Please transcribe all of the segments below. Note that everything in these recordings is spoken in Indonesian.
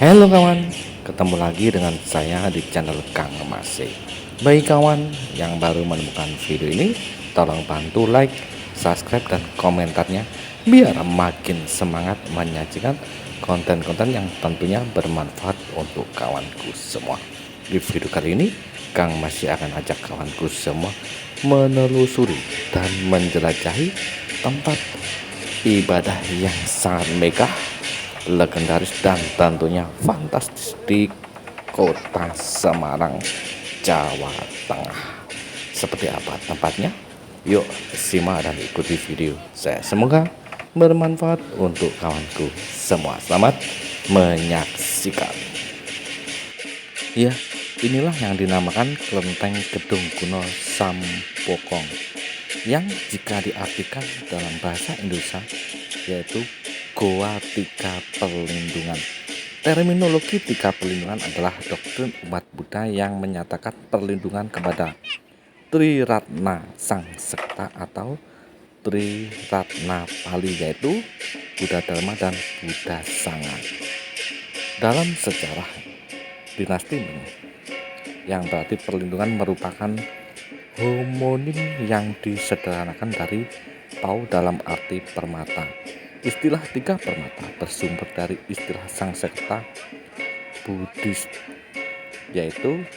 Halo kawan, ketemu lagi dengan saya di channel Kang Mase. Bagi kawan yang baru menemukan video ini, tolong bantu like, subscribe, dan komentarnya biar makin semangat menyajikan konten-konten yang tentunya bermanfaat untuk kawanku semua. Di video kali ini, Kang masih akan ajak kawanku semua menelusuri dan menjelajahi tempat ibadah yang sangat megah, legendaris, dan tentunya fantastis di kota Semarang, Jawa Tengah. Seperti apa tempatnya? Yuk simak dan ikuti video saya. Semoga bermanfaat untuk kawanku semua. Selamat menyaksikan. Ya, inilah yang dinamakan kelenteng Gedung Kuno Sampokong, yang jika diartikan dalam bahasa Indonesia yaitu Goa Tiga Perlindungan. Terminologi tiga perlindungan adalah doktrin umat Buddha yang menyatakan perlindungan kepada Triratna Sang Sekta atau Triratna Pali, yaitu Buddha Dharma dan Buddha Sangha. Dalam sejarah dinasti Ming, yang berarti perlindungan merupakan homonim yang disederhanakan dari Pao dalam arti permata. Istilah tiga permata bersumber dari istilah Sang Sekta Buddhis, yaitu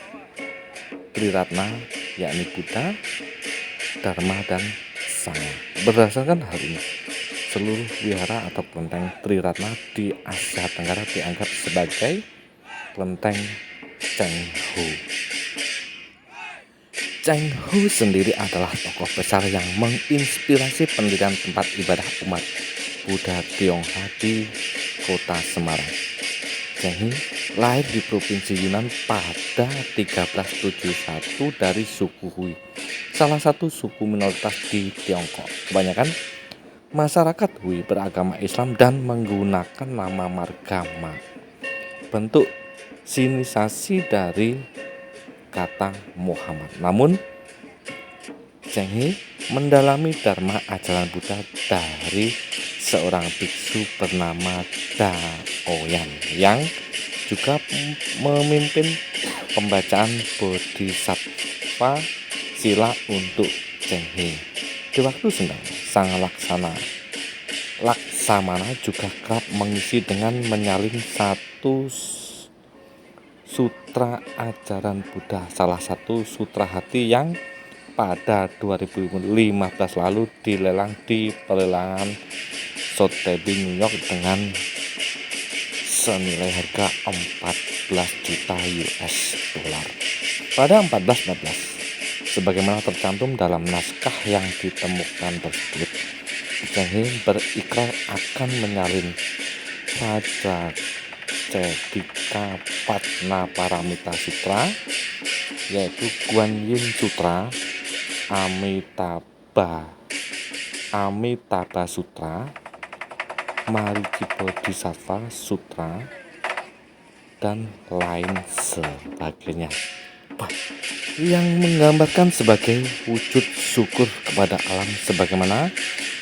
Triratna, yakni Buddha, Dharma, dan Sangha. Berdasarkan hal ini, seluruh wihara atau kelenteng Triratna di Asia Tenggara dianggap sebagai kelenteng Cheng Ho. Cheng Ho sendiri adalah tokoh besar yang menginspirasi pendirian tempat ibadah umat Buddha Tionghoa di kota Semarang. Cheng Ho lahir di provinsi Yunnan pada 1371 dari suku Hui, salah satu suku minoritas di Tiongkok. Kebanyakan masyarakat Hui beragama Islam dan menggunakan nama Margama, bentuk sinisasi dari kata Muhammad. Namun Cheng Ho mendalami Dharma ajaran Buddha dari seorang biksu bernama Daoyan yang juga memimpin pembacaan Bodhisattva sila untuk Cheng Ho. Di waktu senggang, sang Laksamana juga kerap mengisi dengan menyalin satu sutra ajaran Buddha, salah satu sutra hati yang pada 2015 lalu dilelang di pelelangan Sotheby's New York dengan senilai harga 14 juta US dollar pada 1414. Sebagaimana tercantum dalam naskah yang ditemukan tersebut, Cheng Ho berikrar akan menyalin Raja Cedika Patna Paramita Sutra, yaitu Guan Yin Sutra, Amitabha Sutra, Marici Bodhisattva Sutra, dan lain sebagainya, yang menggambarkan sebagai wujud syukur kepada alam sebagaimana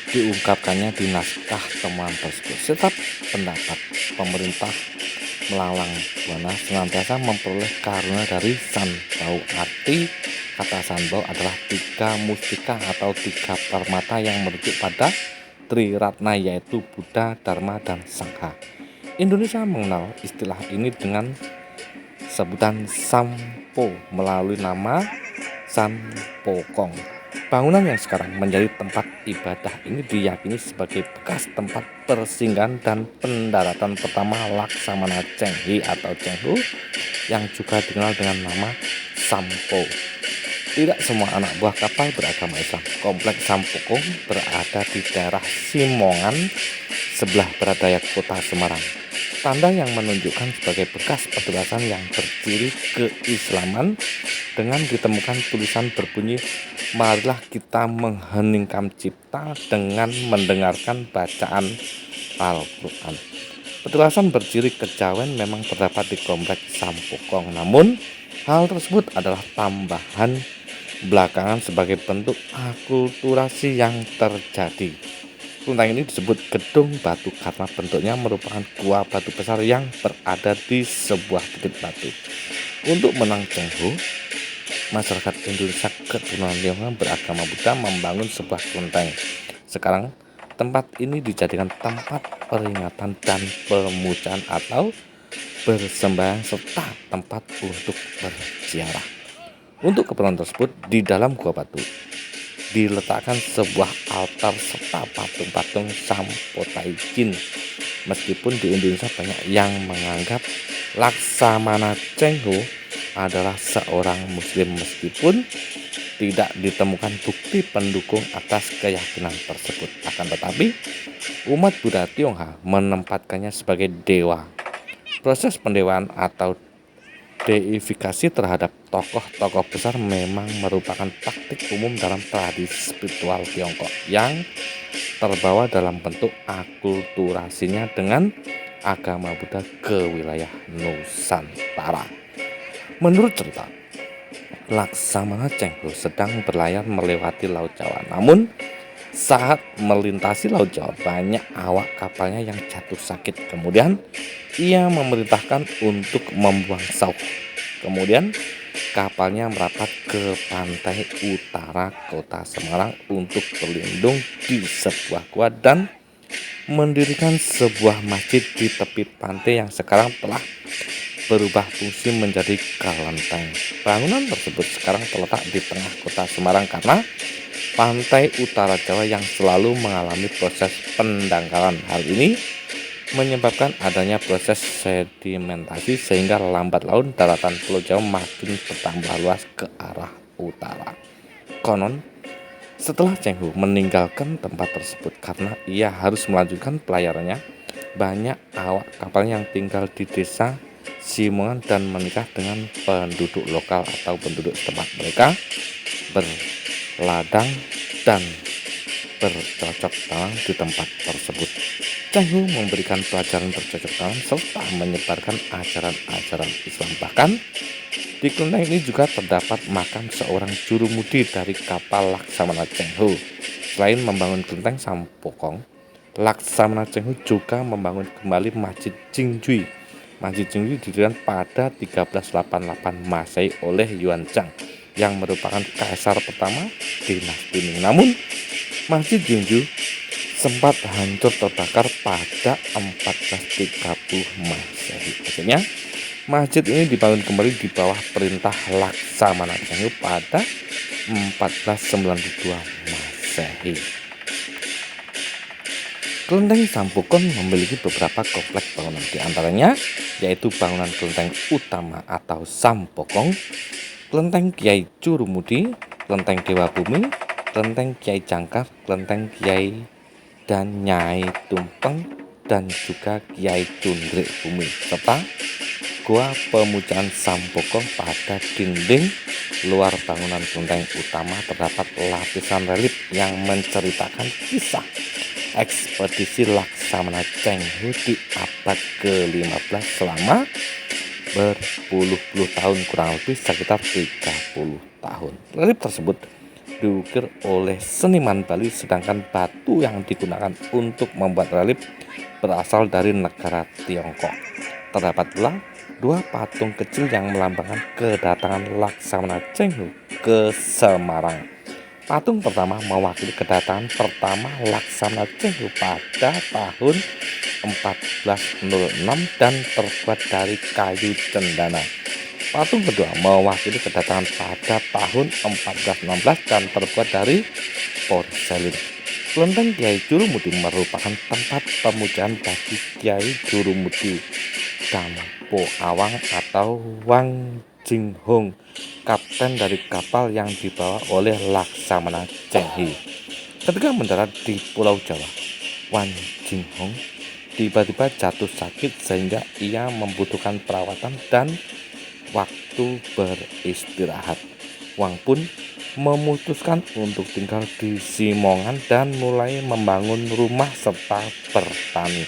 diungkapkannya di naskah temuan tersebut. Setiap pendapat pemerintah melalang buana senantiasa memperoleh karunia dari Sanbao. Arti kata Sanbao adalah tiga mustika atau tiga permata yang merujuk pada Triratna, yaitu Buddha, Dharma, dan Sangha. Indonesia mengenal istilah ini dengan sebutan Sampo melalui nama Sampokong. Bangunan yang sekarang menjadi tempat ibadah ini diyakini sebagai bekas tempat persinggahan dan pendaratan pertama Laksamana Cheng Ho atau Cheng Ho, yang juga dikenal dengan nama Sampo. Tidak semua anak buah kapal beragama Islam. Kompleks Sampokong berada di daerah Simongan, sebelah barat daya kota Semarang. Tanda yang menunjukkan sebagai bekas petugasan yang berciri keislaman dengan ditemukan tulisan berbunyi, "Marilah kita mengheningkan cipta dengan mendengarkan bacaan Al-Quran." Petugasan berciri kejawen memang terdapat di kompleks Sampokong, namun hal tersebut adalah tambahan belakangan sebagai bentuk akulturasi yang terjadi. Kelenteng ini disebut Gedung Batu karena bentuknya merupakan gua batu besar yang berada di sebuah titik batu. Untuk menang Cheng Ho, masyarakat Indonesia keturunan Tionghoa beragama Buddha membangun sebuah kelenteng. Sekarang, tempat ini dijadikan tempat peringatan dan pemujaan atau bersembahyang serta tempat untuk berziarah. Untuk keperluan tersebut, di dalam gua batu diletakkan sebuah altar serta patung-patung Sampo-Tai-Jin. Meskipun di Indonesia banyak yang menganggap Laksamana Cheng Ho adalah seorang muslim, meskipun tidak ditemukan bukti pendukung atas keyakinan tersebut. Akan tetapi, umat Buddha Tionghoa menempatkannya sebagai dewa. Proses pendewaan atau deifikasi terhadap tokoh-tokoh besar memang merupakan praktik umum dalam tradisi spiritual Tiongkok yang terbawa dalam bentuk akulturasinya dengan agama Buddha ke wilayah Nusantara. Menurut cerita, Laksamana Cheng Ho sedang berlayar melewati Laut Jawa. Namun, saat melintasi Laut Jawa, banyak awak kapalnya yang jatuh sakit. Kemudian, ia memerintahkan untuk membuang sauh. Kemudian, kapalnya merapat ke pantai utara kota Semarang untuk berlindung di sebuah gua dan mendirikan sebuah masjid di tepi pantai yang sekarang telah berubah fungsi menjadi kelenteng. Bangunan tersebut sekarang terletak di tengah kota Semarang karena pantai utara Jawa yang selalu mengalami proses pendangkalan. Hal ini menyebabkan adanya proses sedimentasi sehingga lambat laun daratan Pulau Jawa makin bertambah luas ke arah utara. Konon, setelah Cheng Ho meninggalkan tempat tersebut karena ia harus melanjutkan pelayarannya, banyak awak kapal yang tinggal di desa Simongan dan menikah dengan penduduk lokal atau penduduk setempat. Mereka berladang dan bercocok tanam di tempat tersebut. Cheng Ho memberikan pelajaran bercocok tanam serta menyebarkan ajaran-ajaran Islam. Bahkan di kelenteng ini juga terdapat makam seorang jurumudi dari kapal Laksamana Cheng Ho. Selain membangun kelenteng Sampokong, Laksamana Cheng Ho juga membangun kembali Masjid Jingjui. Masjid Jingjui didirikan pada 1388 Masehi oleh Yuan Zhang yang merupakan kaisar pertama dinasti Ming. Namun, Masjid Jingjui sempat hancur terbakar pada 1430 Masehi. Akhirnya, masjid ini dibangun kembali di bawah perintah Laksamana Cheng Ho pada 1492 Masehi. Kelenteng Sampokong memiliki beberapa kompleks bangunan, di antaranya yaitu bangunan kelenteng utama atau Sampokong, kelenteng Kiai Jurumudi, kelenteng Dewa Bumi, kelenteng Kiai Jangkar, kelenteng Kiai dan Nyai Tumpeng, dan juga Kiai Cundrik Bumi, serta gua pemujaan Sampokong. Pada dinding luar bangunan kelenteng utama terdapat lapisan relief yang menceritakan kisah ekspedisi Laksamana Cheng Ho di abad ke-15 selama berpuluh-puluh tahun, kurang lebih sekitar 30 tahun. Relief tersebut diukir oleh seniman Bali, sedangkan batu yang digunakan untuk membuat relief berasal dari negara Tiongkok. Terdapat pula dua patung kecil yang melambangkan kedatangan Laksamana Cheng Ho ke Semarang. Patung pertama mewakili kedatangan pertama Laksamana Cheng Ho pada tahun 1406 dan terbuat dari kayu cendana. Patung kedua mewakili kedatangan pada tahun 1416 dan terbuat dari porselin. Kelenteng Kiai Jurumudi merupakan tempat pemujaan bagi Kiai Jurumudi Dampo Awang atau Wang Jinghong, kapten dari kapal yang dibawa oleh Laksamana Cheng Ho. Ketika mendarat di Pulau Jawa, Wang Jinghong tiba-tiba jatuh sakit sehingga ia membutuhkan perawatan dan waktu beristirahat. Wang pun memutuskan untuk tinggal di Simongan dan mulai membangun rumah serta bertani.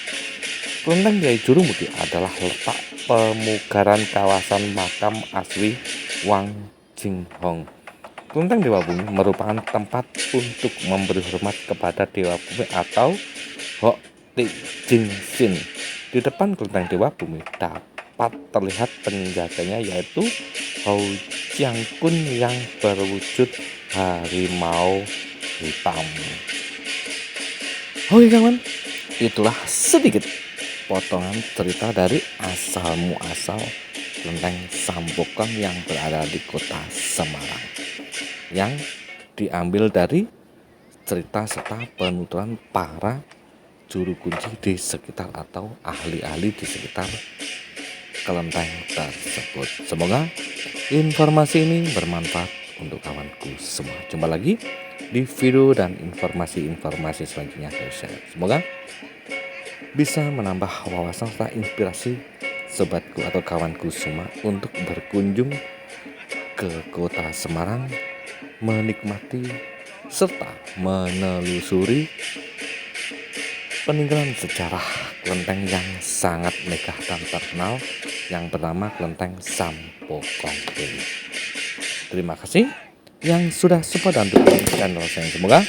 Kelenteng Kiai Jurumudi adalah letak pemugaran kawasan makam asli Wang Jinghong. Kelenteng Dewa Bumi merupakan tempat untuk memberi hormat kepada Dewa Bumi atau Hok Ti Jing Sin. Di depan kelenteng Dewa Bumi dapat terlihat penjaganya yaitu Hou Jiang Kun yang berwujud harimau hitam. Oke kawan, itulah sedikit potongan cerita dari asal muasal kelenteng Sambokong yang berada di kota Semarang, yang diambil dari cerita serta penuturan para juru kunci di sekitar atau ahli-ahli di sekitar kelenteng tersebut. Semoga informasi ini bermanfaat untuk kawanku semua. Jumpa lagi di video dan informasi-informasi selanjutnya dari saya. Semoga bisa menambah wawasan serta inspirasi sobatku atau kawanku semua untuk berkunjung ke kota Semarang, menikmati serta menelusuri peninggalan sejarah kelenteng yang sangat megah dan terkenal yang bernama Kelenteng Sambokong ini. Terima kasih yang sudah support dan dukung channel saya. Semoga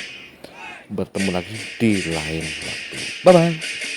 bertemu lagi di lain waktu. Bye bye.